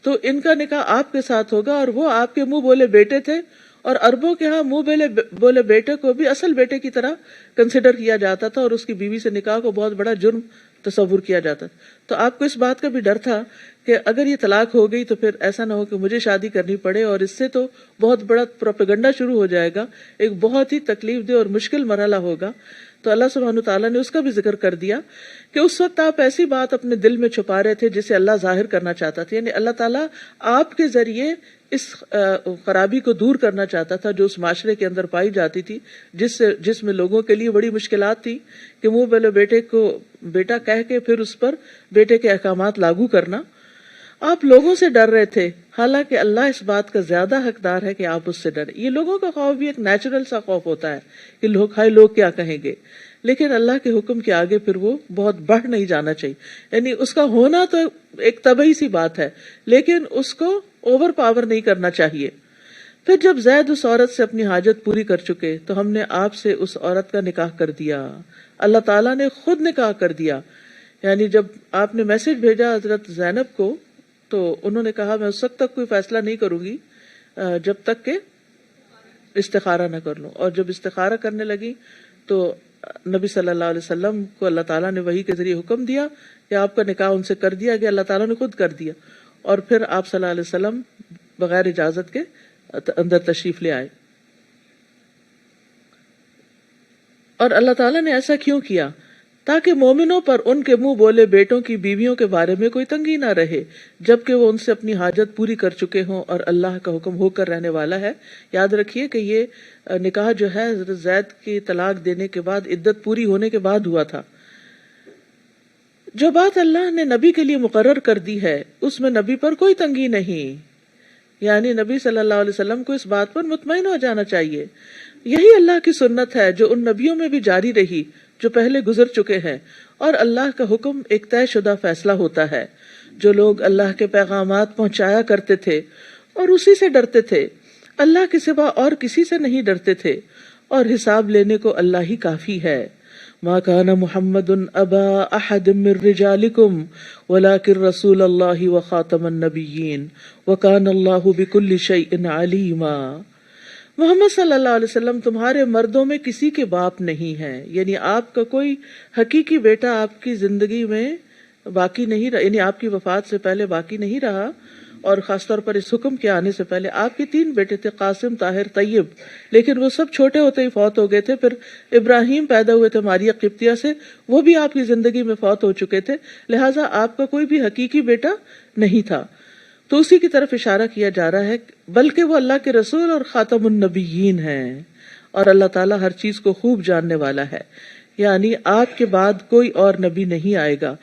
تو ان کا نکاح آپ کے ساتھ ہوگا, اور وہ آپ کے منہ بولے بیٹے تھے, اور عربوں کے ہاں منہ بولے بیٹے کو بھی اصل بیٹے کی طرح کنسیڈر کیا جاتا تھا, اور اس کی بیوی سے نکاح کو بہت بڑا جرم تصور کیا جاتا تھا. تو آپ کو اس بات کا بھی ڈر تھا کہ اگر یہ طلاق ہو گئی تو پھر ایسا نہ ہو کہ مجھے شادی کرنی پڑے, اور اس سے تو بہت بڑا پروپیگنڈا شروع ہو جائے گا, ایک بہت ہی تکلیف دہ اور مشکل مرحلہ ہوگا. تو اللہ سبحانہ تعالیٰ نے اس کا بھی ذکر کر دیا کہ اس وقت آپ ایسی بات اپنے دل میں چھپا رہے تھے جسے اللہ ظاہر کرنا چاہتا تھا. یعنی اللہ تعالیٰ آپ کے ذریعے اس خرابی کو دور کرنا چاہتا تھا جو اس معاشرے کے اندر پائی جاتی تھی, جس میں لوگوں کے لیے بڑی مشکلات تھی کہ منہ بولے بیٹے کو بیٹا کہہ کے پھر اس پر بیٹے کے احکامات لاگو کرنا. آپ لوگوں سے ڈر رہے تھے, حالانکہ اللہ اس بات کا زیادہ حقدار ہے کہ آپ اس سے ڈریں. یہ لوگوں کا خوف بھی ایک نیچرل سا خوف ہوتا ہے کہ لوگ کیا کہیں گے, لیکن اللہ کے حکم کے آگے پھر وہ بہت بڑھ نہیں جانا چاہیے. یعنی اس کا ہونا تو ایک طبعی سی بات ہے, لیکن اس کو اوور پاور نہیں کرنا چاہیے. پھر جب زید اس عورت سے اپنی حاجت پوری کر چکے تو ہم نے آپ سے اس عورت کا نکاح کر دیا. اللہ تعالیٰ نے خود نکاح کر دیا. یعنی جب آپ نے میسج بھیجا حضرت زینب کو تو انہوں نے کہا میں اس وقت تک کوئی فیصلہ نہیں کروں گی جب تک کہ استخارہ نہ کر لوں. اور جب استخارہ کرنے لگی تو نبی صلی اللہ علیہ وسلم کو اللہ تعالیٰ نے وحی کے ذریعے حکم دیا کہ آپ کا نکاح ان سے کر دیا گیا. اللہ تعالیٰ نے خود کر دیا, اور پھر آپ صلی اللہ علیہ وسلم بغیر اجازت کے اندر تشریف لے آئے. اور اللہ تعالیٰ نے ایسا کیوں کیا؟ تاکہ مومنوں پر ان کے منہ بولے بیٹوں کی بیویوں کے بارے میں کوئی تنگی نہ رہے جبکہ وہ ان سے اپنی حاجت پوری کر چکے ہوں اور اللہ کا حکم ہو کر رہنے والا ہے. یاد رکھیے کہ یہ نکاح جو ہے حضرت زید کی طلاق دینے کے بعد عدت پوری ہونے کے بعد ہوا تھا. جو بات اللہ نے نبی کے لیے مقرر کر دی ہے اس میں نبی پر کوئی تنگی نہیں. یعنی نبی صلی اللہ علیہ وسلم کو اس بات پر مطمئن ہو جانا چاہیے. یہی اللہ کی سنت ہے جو ان نبیوں میں بھی جاری رہی جو پہلے گزر چکے ہیں, اور اللہ کا حکم ایک طے شدہ فیصلہ ہوتا ہے. جو لوگ اللہ کے پیغامات پہنچایا کرتے تھے اور اسی سے ڈرتے تھے, اللہ کے سوا اور کسی سے نہیں ڈرتے تھے, اور حساب لینے کو اللہ ہی کافی ہے. ما کان محمد ابا احد من رجالکم ولکن رسول اللہ وخاتم النبیین وکان اللہ بکل شیء علیما. محمد صلی اللہ علیہ وسلم تمہارے مردوں میں کسی کے باپ نہیں ہے. یعنی آپ کا کوئی حقیقی بیٹا آپ کی زندگی میں باقی نہیں رہا, یعنی آپ کی وفات سے پہلے باقی نہیں رہا. اور خاص طور پر اس حکم کے آنے سے پہلے آپ کے 3 بیٹے تھے, قاسم, طاہر, طیب, لیکن وہ سب چھوٹے ہوتے ہی فوت ہو گئے تھے. پھر ابراہیم پیدا ہوئے تھے ماریہ قبطیہ سے, وہ بھی آپ کی زندگی میں فوت ہو چکے تھے, لہٰذا آپ کا کوئی بھی حقیقی بیٹا نہیں تھا. تو اسی کی طرف اشارہ کیا جا رہا ہے, بلکہ وہ اللہ کے رسول اور خاتم النبیین ہیں, اور اللہ تعالیٰ ہر چیز کو خوب جاننے والا ہے. یعنی آپ کے بعد کوئی اور نبی نہیں آئے گا.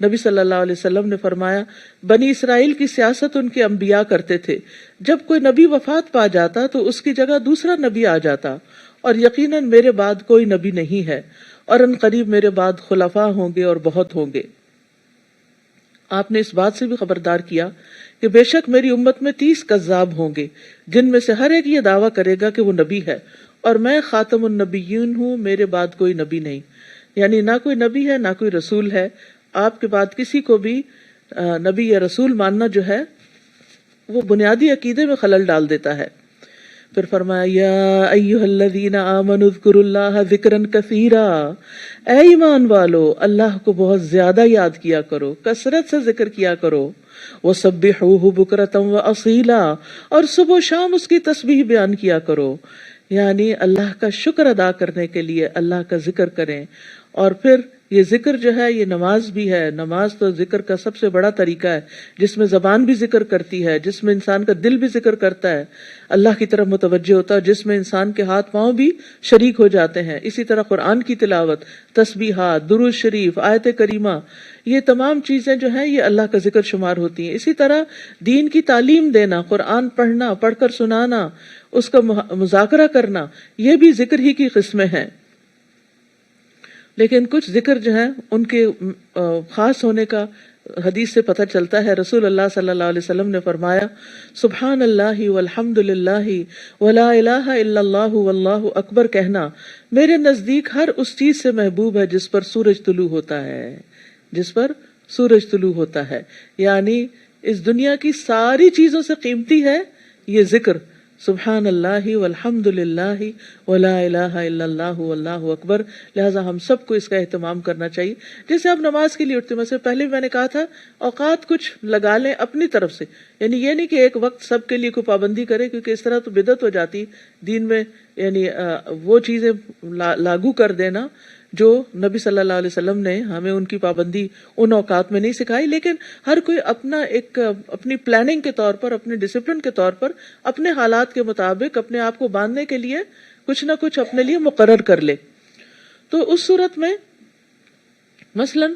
نبی صلی اللہ علیہ وسلم نے فرمایا بنی اسرائیل کی سیاست ان کے انبیاء کرتے تھے, جب کوئی نبی وفات پا جاتا تو اس کی جگہ دوسرا نبی آ جاتا, اور یقیناً میرے بعد کوئی نبی نہیں ہے, اور ان قریب میرے بعد خلفاء ہوں گے اور بہت ہوں گے. آپ نے اس بات سے بھی خبردار کیا کہ بے شک میری امت میں 30 کذاب ہوں گے جن میں سے ہر ایک یہ دعویٰ کرے گا کہ وہ نبی ہے, اور میں خاتم النبیین ہوں, میرے بعد کوئی نبی نہیں. یعنی نہ کوئی نبی ہے نہ کوئی رسول ہے. آپ کے بعد کسی کو بھی نبی یا رسول ماننا جو ہے وہ بنیادی عقیدے میں خلل ڈال دیتا ہے. پھر فرمایا یا ایھا الذین آمنوا اذکروا اللہ ذکرا کثیرا، اے ایمان والو اللہ کو بہت زیادہ یاد کیا کرو، کثرت سے ذکر کیا کرو، وسبحوہ بکرۃ واصیلا، اور صبح و شام اس کی تسبیح بیان کیا کرو، یعنی اللہ کا شکر ادا کرنے کے لیے اللہ کا ذکر کریں۔ اور پھر یہ ذکر جو ہے یہ نماز بھی ہے، نماز تو ذکر کا سب سے بڑا طریقہ ہے، جس میں زبان بھی ذکر کرتی ہے، جس میں انسان کا دل بھی ذکر کرتا ہے، اللہ کی طرف متوجہ ہوتا ہے، جس میں انسان کے ہاتھ پاؤں بھی شریک ہو جاتے ہیں۔ اسی طرح قرآن کی تلاوت، تسبیحات، درود شریف، آیت کریمہ، یہ تمام چیزیں جو ہیں یہ اللہ کا ذکر شمار ہوتی ہیں۔ اسی طرح دین کی تعلیم دینا، قرآن پڑھنا، پڑھ کر سنانا، اس کا مذاکرہ کرنا، یہ بھی ذکر ہی کی قسمیں ہیں۔ لیکن کچھ ذکر جو ہیں ان کے خاص ہونے کا حدیث سے پتہ چلتا ہے۔ رسول اللہ صلی اللہ علیہ وسلم نے فرمایا سبحان اللہ والحمد للہ ولا الہ الا اللہ واللہ اکبر کہنا میرے نزدیک ہر اس چیز سے محبوب ہے جس پر سورج طلوع ہوتا ہے، جس پر سورج طلوع ہوتا ہے، یعنی اس دنیا کی ساری چیزوں سے قیمتی ہے یہ ذکر، سبحان اللہ والحمد للہ ولا الہ الا اللہ واللہ اکبر۔ لہٰذا ہم سب کو اس کا اہتمام کرنا چاہیے۔ جیسے آپ نماز کے لیے اٹھتے ہیں، مثلا پہلے میں نے کہا تھا اوقات کچھ لگا لیں اپنی طرف سے، یعنی یہ نہیں کہ ایک وقت سب کے لیے کوئی پابندی کرے، کیونکہ اس طرح تو بدعت ہو جاتی دین میں، یعنی وہ چیزیں لاگو کر دینا جو نبی صلی اللہ علیہ وسلم نے ہمیں ان کی پابندی ان اوقات میں نہیں سکھائی، لیکن ہر کوئی اپنا ایک اپنی پلاننگ کے طور پر، اپنے ڈسپلن کے طور پر، اپنے حالات کے مطابق اپنے آپ کو باندھنے کے لیے کچھ نہ کچھ اپنے لیے مقرر کر لے۔ تو اس صورت میں مثلاً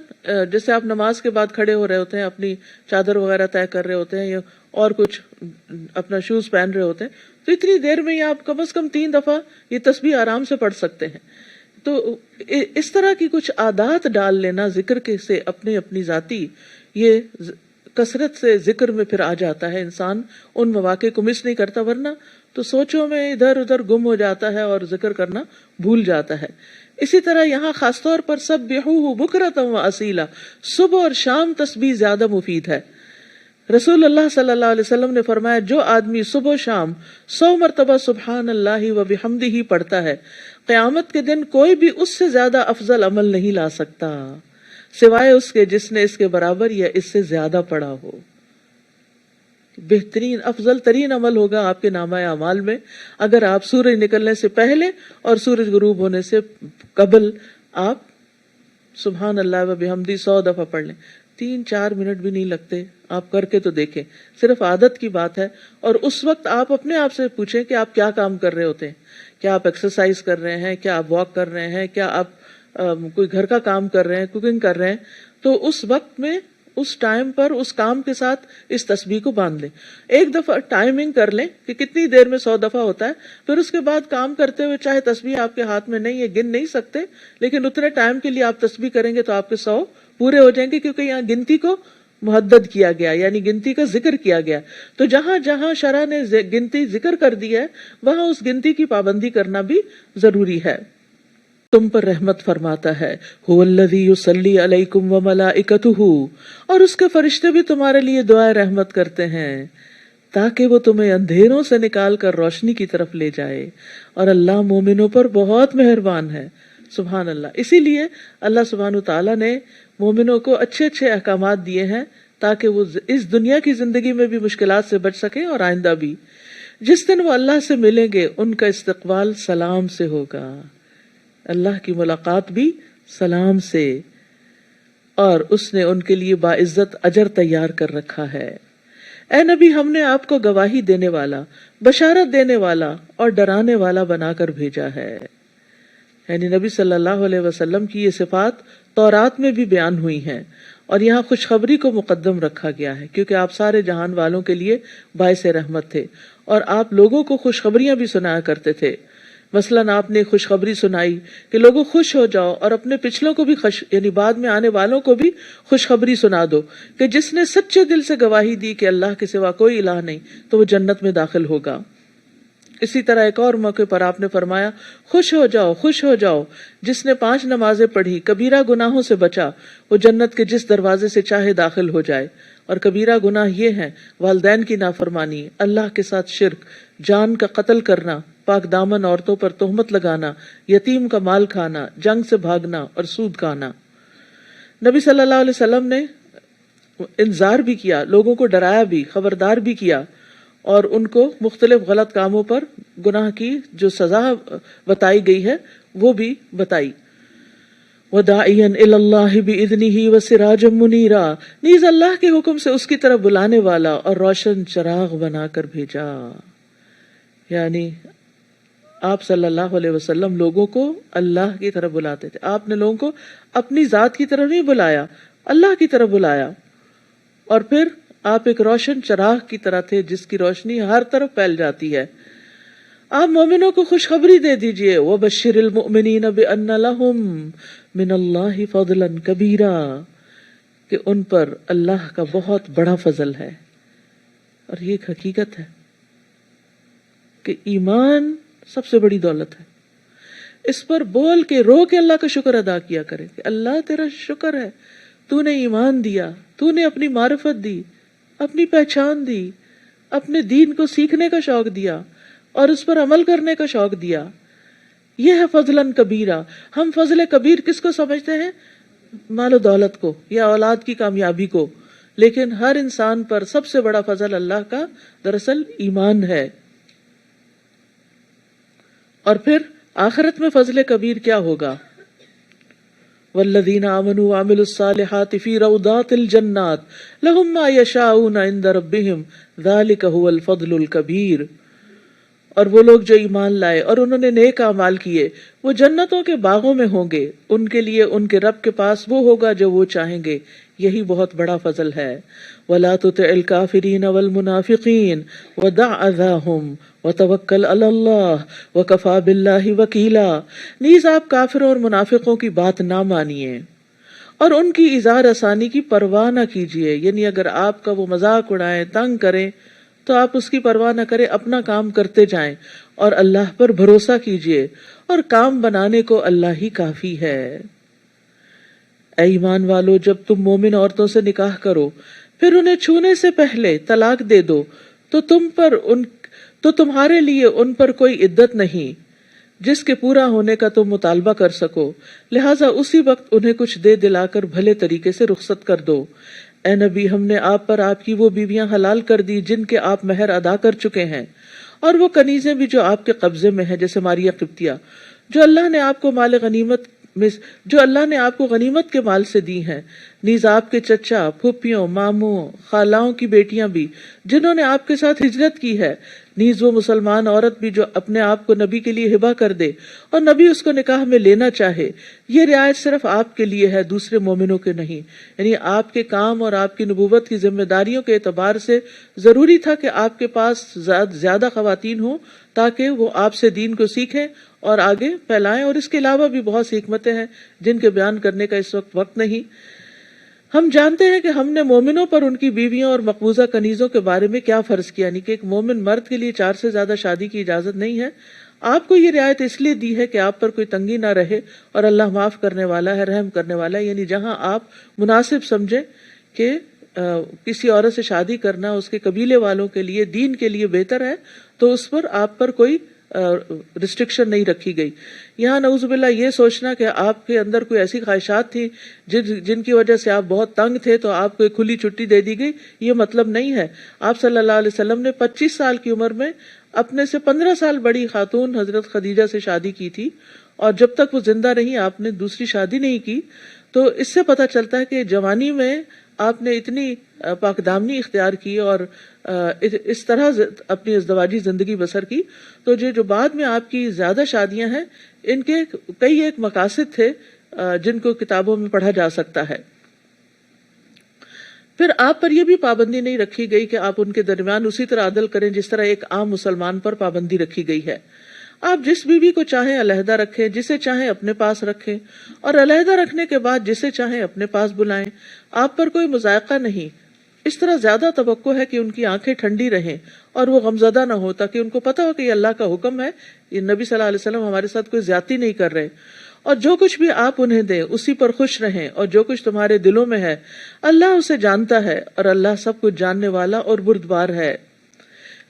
جیسے آپ نماز کے بعد کھڑے ہو رہے ہوتے ہیں، اپنی چادر وغیرہ طے کر رہے ہوتے ہیں یا اور کچھ اپنا شوز پہن رہے ہوتے ہیں، تو اتنی دیر میں آپ کم از کم 3 دفعہ یہ تسبیح آرام سے پڑھ سکتے ہیں۔ تو اس طرح کی کچھ عادات ڈال لینا ذکر کے سے اپنی ذاتی، یہ کثرت سے ذکر میں پھر آ جاتا ہے، انسان ان مواقع کو مس نہیں کرتا، ورنہ تو سوچوں میں ادھر ادھر گم ہو جاتا ہے اور ذکر کرنا بھول جاتا ہے۔ اسی طرح یہاں خاص طور پر سبحوہ بکرۃ واصیلا، صبح اور شام تسبیح زیادہ مفید ہے۔ رسول اللہ صلی اللہ علیہ وسلم نے فرمایا جو آدمی صبح و شام 100 مرتبہ سبحان اللہ و بحمدہ پڑھتا ہے، قیامت کے دن کوئی بھی اس سے زیادہ افضل عمل نہیں لا سکتا سوائے اس کے جس نے اس کے برابر یا اس سے زیادہ پڑھا ہو۔ بہترین افضل ترین عمل ہوگا آپ کے نامہ اعمال میں اگر آپ سورج نکلنے سے پہلے اور سورج غروب ہونے سے قبل آپ سبحان اللہ و بحمدہ 100 دفعہ پڑھ لیں۔ 3-4 منٹ بھی نہیں لگتے، آپ کر کے تو دیکھیں، صرف عادت کی بات ہے۔ اور اس وقت آپ اپنے آپ سے پوچھیں کہ آپ کیا کام کر رہے ہوتے ہیں، کیا آپ ایکسرسائز کر رہے ہیں، کیا آپ واک کر رہے ہیں، کیا آپ کوئی گھر کا کام کر رہے ہیں، کوکنگ کر رہے ہیں، تو اس وقت میں اس ٹائم پر اس کام کے ساتھ اس تسبیح کو باندھ لیں۔ ایک دفعہ ٹائمنگ کر لیں کہ کتنی دیر میں 100 دفعہ ہوتا ہے، پھر اس کے بعد کام کرتے ہوئے چاہے تسبیح آپ کے ہاتھ میں نہیں ہے، گن نہیں سکتے، لیکن اتنے ٹائم کے لیے آپ تسبیح کریں گے تو آپ کے 100 پورے ہو جائیں گے، کیونکہ یہاں گنتی کو محدد کیا گیا، یعنی گنتی کا ذکر کیا گیا۔ تو جہاں جہاں شرع نے گنتی ذکر کر دی ہے وہاں اس گنتی کی پابندی کرنا بھی ضروری ہے۔ تم پر رحمت فرماتا ہے، هو الذی یصلی علیکم وملائکتہ، اور اس کے فرشتے بھی تمہارے لیے دعائے رحمت کرتے ہیں تاکہ وہ تمہیں اندھیروں سے نکال کر روشنی کی طرف لے جائے، اور اللہ مومنوں پر بہت مہربان ہے۔ سبحان اللہ۔ اسی لیے اللہ سبحانہ تعالیٰ نے مومنوں کو اچھے اچھے احکامات دیے ہیں تاکہ وہ اس دنیا کی زندگی میں بھی مشکلات سے بچ سکیں اور آئندہ بھی۔ جس دن وہ اللہ سے ملیں گے ان کا استقبال سلام سے ہوگا، اللہ کی ملاقات بھی سلام سے، اور اس نے ان کے لیے باعزت اجر تیار کر رکھا ہے۔ اے نبی، ہم نے آپ کو گواہی دینے والا، بشارت دینے والا اور ڈرانے والا بنا کر بھیجا ہے۔ یعنی نبی صلی اللہ علیہ وسلم کی یہ صفات تورات میں بھی بیان ہوئی ہیں، اور یہاں خوشخبری کو مقدم رکھا گیا ہے کیونکہ آپ سارے جہان والوں کے لیے باعث رحمت تھے، اور آپ لوگوں کو خوشخبریاں بھی سنایا کرتے تھے۔ مثلاً آپ نے خوشخبری سنائی کہ لوگوں خوش ہو جاؤ، اور اپنے پچھلوں کو بھی یعنی بعد میں آنے والوں کو بھی خوشخبری سنا دو کہ جس نے سچے دل سے گواہی دی کہ اللہ کے سوا کوئی الہ نہیں تو وہ جنت میں داخل ہوگا۔ اسی طرح ایک اور موقع پر آپ نے فرمایا خوش ہو جاؤ جس نے 5 نمازیں پڑھی، کبیرہ گناہوں سے بچا، وہ جنت کے جس دروازے سے چاہے داخل ہو جائے۔ اور کبیرہ گناہ یہ ہیں والدین کی نافرمانی، اللہ کے ساتھ شرک، جان کا قتل کرنا، پاک دامن عورتوں پر تہمت لگانا، یتیم کا مال کھانا، جنگ سے بھاگنا اور سود کھانا۔ نبی صلی اللہ علیہ وسلم نے انذار بھی کیا، لوگوں کو ڈرایا بھی، خبردار بھی کیا، اور ان کو مختلف غلط کاموں پر گناہ کی جو سزا بتائی گئی ہے وہ بھی بتائی۔ وَدَاعِيًا إِلَى اللَّهِ بِإِذْنِهِ وَسِرَاجًا مُنِيرًا، نیز اللہ کے حکم سے اس کی طرف بلانے والا اور روشن چراغ بنا کر بھیجا۔ یعنی آپ صلی اللہ علیہ وسلم لوگوں کو اللہ کی طرف بلاتے تھے، آپ نے لوگوں کو اپنی ذات کی طرف نہیں بلایا، اللہ کی طرف بلایا، اور پھر آپ ایک روشن چراغ کی طرح تھے جس کی روشنی ہر طرف پھیل جاتی ہے۔ آپ مومنوں کو خوشخبری دے دیجئے وَبَشِّرِ الْمُؤْمِنِينَ بِأَنَّ لَهُم مِّنَ اللَّهِ فَضْلًا كَبِيرًا، کہ ان پر اللہ کا بہت بڑا فضل ہے۔ اور یہ ایک حقیقت ہے کہ ایمان سب سے بڑی دولت ہے، اس پر بول کے رو کے اللہ کا شکر ادا کیا کرے کہ اللہ تیرا شکر ہے، تو نے ایمان دیا، تو نے اپنی معرفت دی، اپنی پہچان دی، اپنے دین کو سیکھنے کا شوق دیا اور اس پر عمل کرنے کا شوق دیا۔ یہ ہے فضلاً کبیرہ۔ ہم فضل کبیر کس کو سمجھتے ہیں؟ مال و دولت کو یا اولاد کی کامیابی کو، لیکن ہر انسان پر سب سے بڑا فضل اللہ کا دراصل ایمان ہے۔ اور پھر آخرت میں فضل کبیر کیا ہوگا؟ والذین آمنوا وعملوا الصالحات فی روضات الجنات لہم ما یشاؤون عند ربہم ذلک هو الفضل الکبیر۔ اور وہ لوگ جو ایمان لائے اور انہوں نے نیک اعمال کیے وہ جنتوں کے باغوں میں ہوں گے، ان کے لیے ان کے رب کے پاس وہ ہوگا جو وہ چاہیں گے، یہی بہت بڑا فضل ہے۔ وَلَا تُطِعِ الْكَافِرِينَ وَالْمُنَافِقِينَ وَدَعْ أَذَاهُمْ وَتَوَكَّلْ عَلَى اللَّهِ وَكَفَى بِاللَّهِ وَكِيلًا، نیز آپ کافروں اور منافقوں کی بات نہ مانیے اور ان کی اظہار آسانی کی پرواہ نہ کیجیے، یعنی اگر آپ کا وہ مذاق اڑائیں، تنگ کریں تو آپ اس کی پرواہ نہ کریں، اپنا کام کرتے جائیں اور اللہ پر بھروسہ کیجیے، اور کام بنانے کو اللہ ہی کافی ہے۔ اے ایمان والو، جب تم مومن عورتوں سے نکاح کرو پھر انہیں چھونے سے پہلے طلاق دے دو تو تمہارے لیے ان پر کوئی عدت نہیں جس کے پورا ہونے کا تم مطالبہ کر سکو، لہٰذا اسی وقت انہیں کچھ دے دلا کر بھلے طریقے سے رخصت کر دو۔ اے نبی، ہم نے آپ پر آپ کی وہ بیویاں حلال کر دی جن کے آپ مہر ادا کر چکے ہیں، اور وہ کنیزیں بھی جو آپ کے قبضے میں ہیں، جیسے ماریہ قبطیہ، جو اللہ نے آپ کو غنیمت کے مال سے دی ہیں، نیز آپ کے چچا، پھوپھیوں، ماموں، خالاؤں کی بیٹیاں بھی جنہوں نے آپ کے ساتھ ہجرت کی ہے، نیز وہ مسلمان عورت بھی جو اپنے آپ کو نبی کے لیے ہبہ کر دے اور نبی اس کو نکاح میں لینا چاہے۔ یہ رعایت صرف آپ کے لیے ہے، دوسرے مومنوں کے نہیں۔ یعنی آپ کے کام اور آپ کی نبوت کی ذمہ داریوں کے اعتبار سے ضروری تھا کہ آپ کے پاس زیادہ خواتین ہوں تاکہ وہ آپ سے دین کو سیکھیں اور آگے پھیلائیں، اور اس کے علاوہ بھی بہت سی حکمتیں ہیں جن کے بیان کرنے کا اس وقت نہیں۔ ہم جانتے ہیں کہ ہم نے مومنوں پر ان کی بیویوں اور مقبوضہ کنیزوں کے بارے میں کیا فرض کیا، یعنی کہ ایک مومن مرد کے لیے 4 سے زیادہ شادی کی اجازت نہیں ہے۔ آپ کو یہ رعایت اس لیے دی ہے کہ آپ پر کوئی تنگی نہ رہے، اور اللہ معاف کرنے والا ہے، رحم کرنے والا ہے۔ یعنی جہاں آپ مناسب سمجھیں کہ کسی عورت سے شادی کرنا اس کے قبیلے والوں کے لیے، دین کے لیے بہتر ہے، تو اس پر آپ پر کوئی ریسٹرکشن نہیں رکھی گئی۔ یہاں نعوذ باللہ یہ سوچنا کہ آپ کے اندر کوئی ایسی خواہشات تھی جن کی وجہ سے آپ بہت تنگ تھے تو آپ کو ایک کھلی چھٹی دے دی گئی، یہ مطلب نہیں ہے۔ آپ صلی اللہ علیہ وسلم نے 25 سال کی عمر میں اپنے سے 15 سال بڑی خاتون حضرت خدیجہ سے شادی کی تھی، اور جب تک وہ زندہ رہی آپ نے دوسری شادی نہیں کی۔ تو اس سے پتہ چلتا ہے کہ جوانی میں آپ نے اتنی پاک دامنی اختیار کی اور اس طرح اپنی ازدواجی زندگی بسر کی، تو جو بعد میں آپ کی زیادہ شادیاں ہیں ان کے کئی ایک مقاصد تھے جن کو کتابوں میں پڑھا جا سکتا ہے۔ پھر آپ پر یہ بھی پابندی نہیں رکھی گئی کہ آپ ان کے درمیان اسی طرح عدل کریں جس طرح ایک عام مسلمان پر پابندی رکھی گئی ہے۔ آپ جس بیوی کو چاہیں علیحدہ رکھیں، جسے چاہیں اپنے پاس رکھیں، اور علیحدہ رکھنے کے بعد جسے چاہیں اپنے پاس بلائیں، آپ پر کوئی مضائقہ نہیں۔ اس طرح زیادہ توقع ہے کہ ان کی آنکھیں ٹھنڈی رہیں اور وہ غمزدہ نہ ہو، تاکہ ان کو پتہ ہو کہ یہ اللہ کا حکم ہے، یہ نبی صلی اللہ علیہ وسلم ہمارے ساتھ کوئی زیادتی نہیں کر رہے، اور جو کچھ بھی آپ انہیں دیں اسی پر خوش رہیں، اور جو کچھ تمہارے دلوں میں ہے اللہ اسے جانتا ہے، اور اللہ سب کچھ جاننے والا اور بردبار ہے۔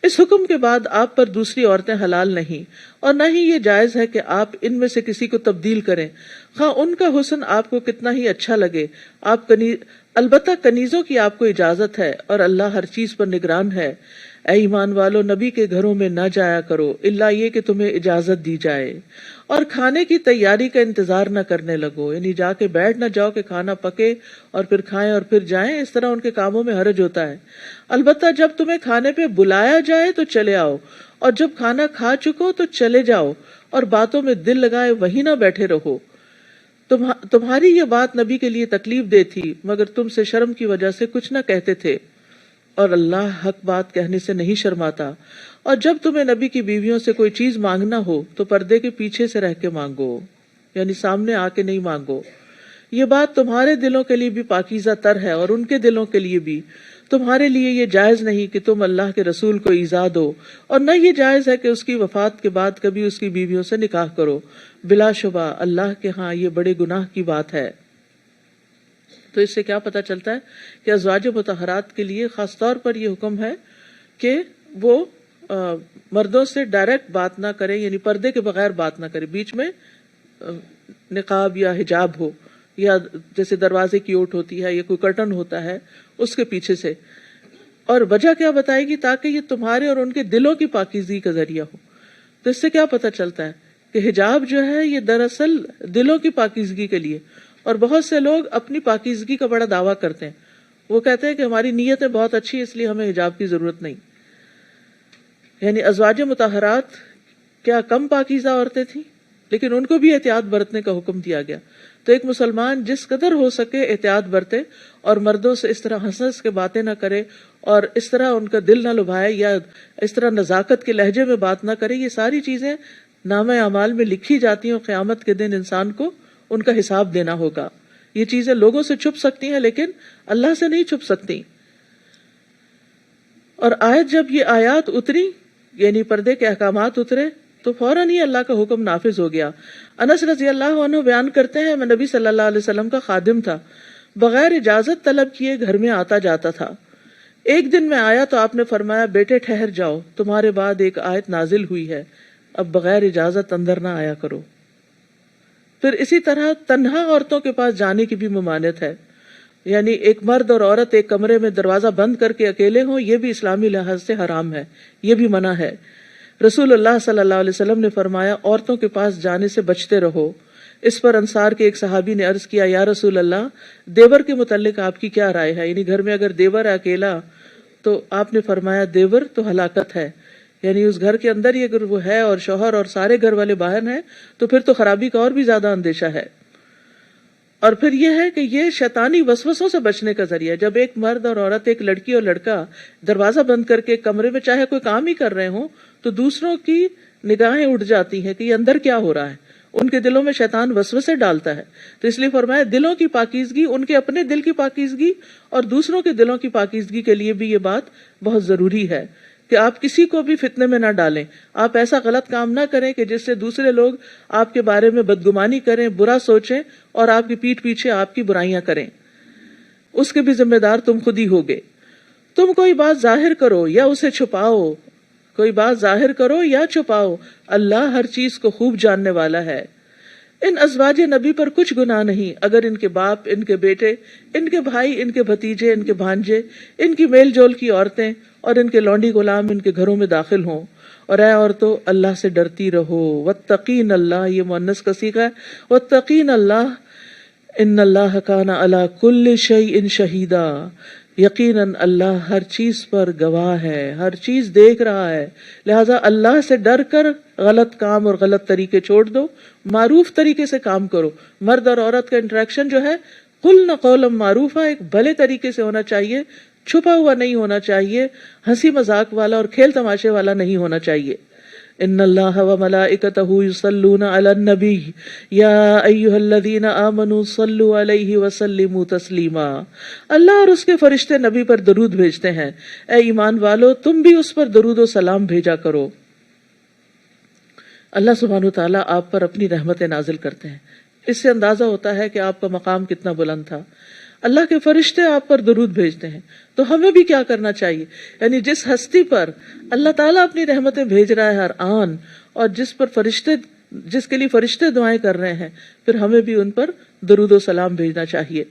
اس حکم کے بعد آپ پر دوسری عورتیں حلال نہیں، اور نہ ہی یہ جائز ہے کہ آپ ان میں سے کسی کو تبدیل کریں، خواہ ان کا حسن آپ کو کتنا ہی اچھا لگے۔ البتہ کنیزوں کی آپ کو اجازت ہے، اور اللہ ہر چیز پر نگران ہے۔ اے ایمان والو، نبی کے گھروں میں نہ جایا کرو الا یہ کہ تمہیں اجازت دی جائے، اور کھانے کی تیاری کا انتظار نہ کرنے لگو، یعنی جا کے بیٹھ نہ جاؤ کہ کھانا پکے اور پھر کھائیں اور پھر جائیں، اس طرح ان کے کاموں میں حرج ہوتا ہے۔ البتہ جب تمہیں کھانے پہ بلایا جائے تو چلے آؤ، اور جب کھانا کھا چکو تو چلے جاؤ، اور باتوں میں دل لگائے وہیں نہ بیٹھے رہو۔ تمہاری یہ بات نبی کے لیے تکلیف دہ تھی، مگر تم سے شرم کی وجہ سے کچھ نہ کہتے تھے، اور اللہ حق بات کہنے سے نہیں شرماتا۔ اور جب تمہیں نبی کی بیویوں سے کوئی چیز مانگنا ہو تو پردے کے پیچھے سے رہ کے مانگو، یعنی سامنے آ کے نہیں مانگو۔ یہ بات تمہارے دلوں کے لیے بھی پاکیزہ تر ہے، اور ان کے دلوں کے لیے بھی۔ تمہارے لیے یہ جائز نہیں کہ تم اللہ کے رسول کو ایذا دو، اور نہ یہ جائز ہے کہ اس کی وفات کے بعد کبھی اس کی بیویوں سے نکاح کرو۔ بلا شبہ اللہ کے ہاں یہ بڑے گناہ کی بات ہے۔ تو اس سے کیا پتہ چلتا ہے کہ ازواج مطہرات کے لیے خاص طور پر یہ حکم ہے کہ وہ مردوں سے ڈائریکٹ بات نہ کریں، یعنی پردے کے بغیر بات نہ کریں، بیچ میں نقاب یا حجاب ہو، یا جیسے دروازے کی اوٹ ہوتی ہے یا کوئی کرٹن ہوتا ہے اس کے پیچھے سے۔ اور وجہ کیا بتائے گی؟ تاکہ یہ تمہارے اور ان کے دلوں کی پاکیزگی کا ذریعہ ہو۔ تو اس سے کیا پتہ چلتا ہے کہ حجاب جو ہے یہ دراصل دلوں کی پاکیزگی کے لیے، اور بہت سے لوگ اپنی پاکیزگی کا بڑا دعویٰ کرتے ہیں، وہ کہتے ہیں کہ ہماری نیتیں بہت اچھی ہے اس لیے ہمیں حجاب کی ضرورت نہیں۔ یعنی ازواج مطہرات کیا کم پاکیزہ عورتیں تھیں؟ لیکن ان کو بھی احتیاط برتنے کا حکم دیا گیا۔ تو ایک مسلمان جس قدر ہو سکے احتیاط برتے، اور مردوں سے اس طرح ہنس کے باتیں نہ کرے، اور اس طرح ان کا دل نہ لبھائے، یا اس طرح نزاکت کے لہجے میں بات نہ کرے۔ یہ ساری چیزیں نامہ اعمال میں لکھی جاتی ہیں، اور قیامت کے دن انسان کو ان کا حساب دینا ہوگا۔ یہ چیزیں لوگوں سے چھپ سکتی ہیں لیکن اللہ سے نہیں چھپ سکتی۔ اور جب یہ آیات اتری، یعنی پردے کے احکامات اترے، تو فوراً ہی اللہ کا حکم نافذ ہو گیا۔ انس رضی اللہ عنہ بیان کرتے ہیں، میں نبی صلی اللہ علیہ وسلم کا خادم تھا، بغیر اجازت طلب کیے گھر میں آتا جاتا تھا۔ ایک دن میں آیا تو آپ نے فرمایا، بیٹے ٹھہر جاؤ، تمہارے بعد ایک آیت نازل ہوئی ہے، اب بغیر اجازت اندر نہ آیا کرو۔ پھر اسی طرح تنہا عورتوں کے پاس جانے کی بھی ممانعت ہے، یعنی ایک مرد اور عورت ایک کمرے میں دروازہ بند کر کے اکیلے ہوں، یہ بھی اسلامی لحاظ سے حرام ہے، یہ بھی منع ہے۔ رسول اللہ صلی اللہ علیہ وسلم نے فرمایا، عورتوں کے پاس جانے سے بچتے رہو۔ اس پر انصار کے ایک صحابی نے عرض کیا، یا رسول اللہ، دیور کے متعلق آپ کی کیا رائے ہے؟ یعنی گھر میں اگر دیور ہے اکیلا، تو آپ نے فرمایا، دیور تو ہلاکت ہے، یعنی اس گھر کے اندر ہی اگر وہ ہے اور شوہر اور سارے گھر والے باہر ہیں تو پھر تو خرابی کا اور بھی زیادہ اندیشہ ہے۔ اور پھر یہ ہے کہ یہ شیطانی وسوسوں سے بچنے کا ذریعہ ہے۔ جب ایک مرد اور عورت، ایک لڑکی اور لڑکا دروازہ بند کر کے کمرے میں چاہے کوئی کام ہی کر رہے ہوں، تو دوسروں کی نگاہیں اٹھ جاتی ہیں کہ یہ اندر کیا ہو رہا ہے، ان کے دلوں میں شیطان وسوسے ڈالتا ہے۔ تو اس لیے فرمایا، دلوں کی پاکیزگی، ان کے اپنے دل کی پاکیزگی اور دوسروں کے دلوں کی پاکیزگی کے لیے بھی یہ بات بہت ضروری ہے کہ آپ کسی کو بھی فتنے میں نہ ڈالیں، آپ ایسا غلط کام نہ کریں کہ جس سے دوسرے لوگ آپ کے بارے میں بدگمانی کریں، برا سوچیں اور آپ کی پیٹھ پیچھے آپ کی برائیاں کریں۔ اس کے بھی ذمہ دار تم خود ہی ہوگے۔ تم کوئی بات ظاہر کرو یا اسے چھپاؤ، کوئی بات ظاہر کرو یا چھپاؤ، اللہ ہر چیز کو خوب جاننے والا ہے۔ ان ازواج نبی پر کچھ گناہ نہیں اگر ان کے باپ، ان کے بیٹے، ان کے بھائی، ان کے بھتیجے، ان کے بھانجے، ان کی میل جول کی عورتیں اور ان کے لونڈی غلام ان کے گھروں میں داخل ہوں۔ اور اے عورتوں، اللہ سے ڈرتی رہو، واتقین اللہ، یہ مؤنث کا صیغہ ہے، واتقین اللہ، ان اللہ کان علی کل شیء شہیدا، یقیناً اللہ ہر چیز پر گواہ ہے، ہر چیز دیکھ رہا ہے۔ لہذا اللہ سے ڈر کر غلط کام اور غلط طریقے چھوڑ دو، معروف طریقے سے کام کرو۔ مرد اور عورت کا انٹریکشن جو ہے، قلنا قولا معروفا، ایک بھلے طریقے سے ہونا چاہیے، چھپا ہوا نہیں ہونا چاہیے، ہنسی مذاق والا اور کھیل تماشے والا نہیں ہونا چاہیے۔ ان اللہ و ملائکتہ یصلون علی النبی یا ایھا الذین آمنوا صلوا علیہ وسلموا تسلیما. اللہ اور اس کے فرشتے نبی پر درود بھیجتے ہیں، اے ایمان والو تم بھی اس پر درود و سلام بھیجا کرو. اللہ سبحانہ وتعالیٰ آپ پر اپنی رحمتیں نازل کرتے ہیں. اس سے اندازہ ہوتا ہے کہ آپ کا مقام کتنا بلند تھا. اللہ کے فرشتے آپ پر درود بھیجتے ہیں، تو ہمیں بھی کیا کرنا چاہیے؟ یعنی جس ہستی پر اللہ تعالیٰ اپنی رحمتیں بھیج رہا ہے ہر آن، اور جس کے لیے فرشتے دعائیں کر رہے ہیں، پھر ہمیں بھی ان پر درود و سلام بھیجنا چاہیے.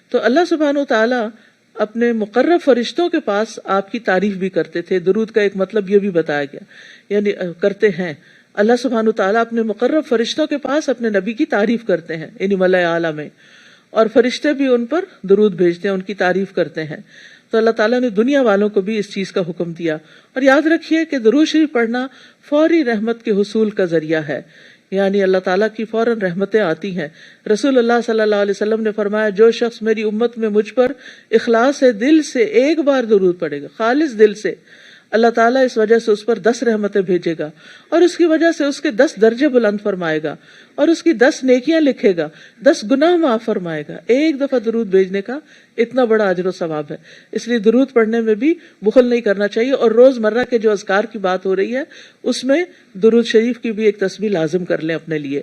تو اللہ سبحانہ وتعالیٰ اپنے مقرب فرشتوں کے پاس آپ کی تعریف بھی کرتے تھے. درود کا ایک مطلب یہ بھی بتایا گیا، یعنی کرتے ہیں. اللہ سبحانہ وتعالیٰ اپنے مقرب فرشتوں کے پاس اپنے نبی کی تعریف کرتے ہیں، یعنی ملائے اعلیٰ میں، اور فرشتے بھی ان پر درود بھیجتے ہیں، ان کی تعریف کرتے ہیں. تو اللہ تعالیٰ نے دنیا والوں کو بھی اس چیز کا حکم دیا. اور یاد رکھیے کہ درود شریف پڑھنا فوری رحمت کے حصول کا ذریعہ ہے، یعنی اللہ تعالیٰ کی فوراً رحمتیں آتی ہیں. رسول اللہ صلی اللہ علیہ وسلم نے فرمایا، جو شخص میری امت میں مجھ پر اخلاص دل سے ایک بار درود پڑھے گا، خالص دل سے، اللہ تعالیٰ اس وجہ سے اس پر 10 رحمتیں بھیجے گا، اور اس کی وجہ سے اس کے 10 درجے بلند فرمائے گا، اور اس کی 10 نیکیاں لکھے گا، 10 گناہ معاف فرمائے گا. ایک دفعہ درود بھیجنے کا اتنا بڑا اجر و ثواب ہے. اس لیے درود پڑھنے میں بھی بخل نہیں کرنا چاہیے. اور روزمرہ کے جو اذکار کی بات ہو رہی ہے اس میں درود شریف کی بھی ایک تسبیح لازم کر لیں اپنے لیے.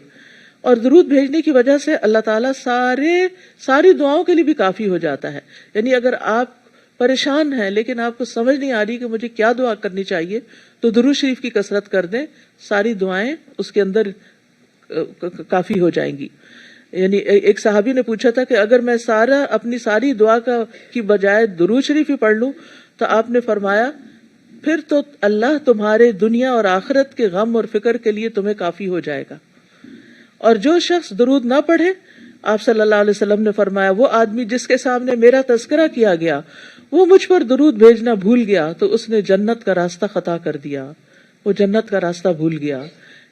اور درود بھیجنے کی وجہ سے اللہ تعالیٰ ساری دعاؤں کے لیے بھی کافی ہو جاتا ہے. یعنی اگر آپ پریشان ہیں لیکن آپ کو سمجھ نہیں آ رہی کہ مجھے کیا دعا کرنی چاہیے، تو درود شریف کی کثرت کر دیں، ساری دعائیں اس کے اندر کافی ہو جائیں گی. یعنی ایک صحابی نے پوچھا تھا کہ اگر میں اپنی ساری دعا کی بجائے درود شریف ہی پڑھ لوں، تو آپ نے فرمایا پھر تو اللہ تمہارے دنیا اور آخرت کے غم اور فکر کے لیے تمہیں کافی ہو جائے گا. اور جو شخص درود نہ پڑھے، آپ صلی اللہ علیہ وسلم نے فرمایا، وہ آدمی جس کے سامنے میرا تذکرہ کیا گیا وہ مجھ پر درود بھیجنا بھول گیا تو اس نے جنت کا راستہ خطا کر دیا، وہ جنت کا راستہ بھول گیا.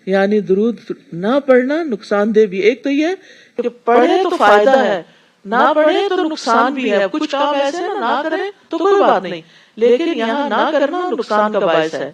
یعنی درود نہ پڑھنا نقصان دہ بھی. ایک تو یہ کہ پڑھے تو فائدہ ہے، نہ پڑھے تو نقصان بھی ہے. کچھ کام ایسے نہ کریں تو کوئی بات نہیں، لیکن یہاں نہ کرنا نقصان کا باعث ہے.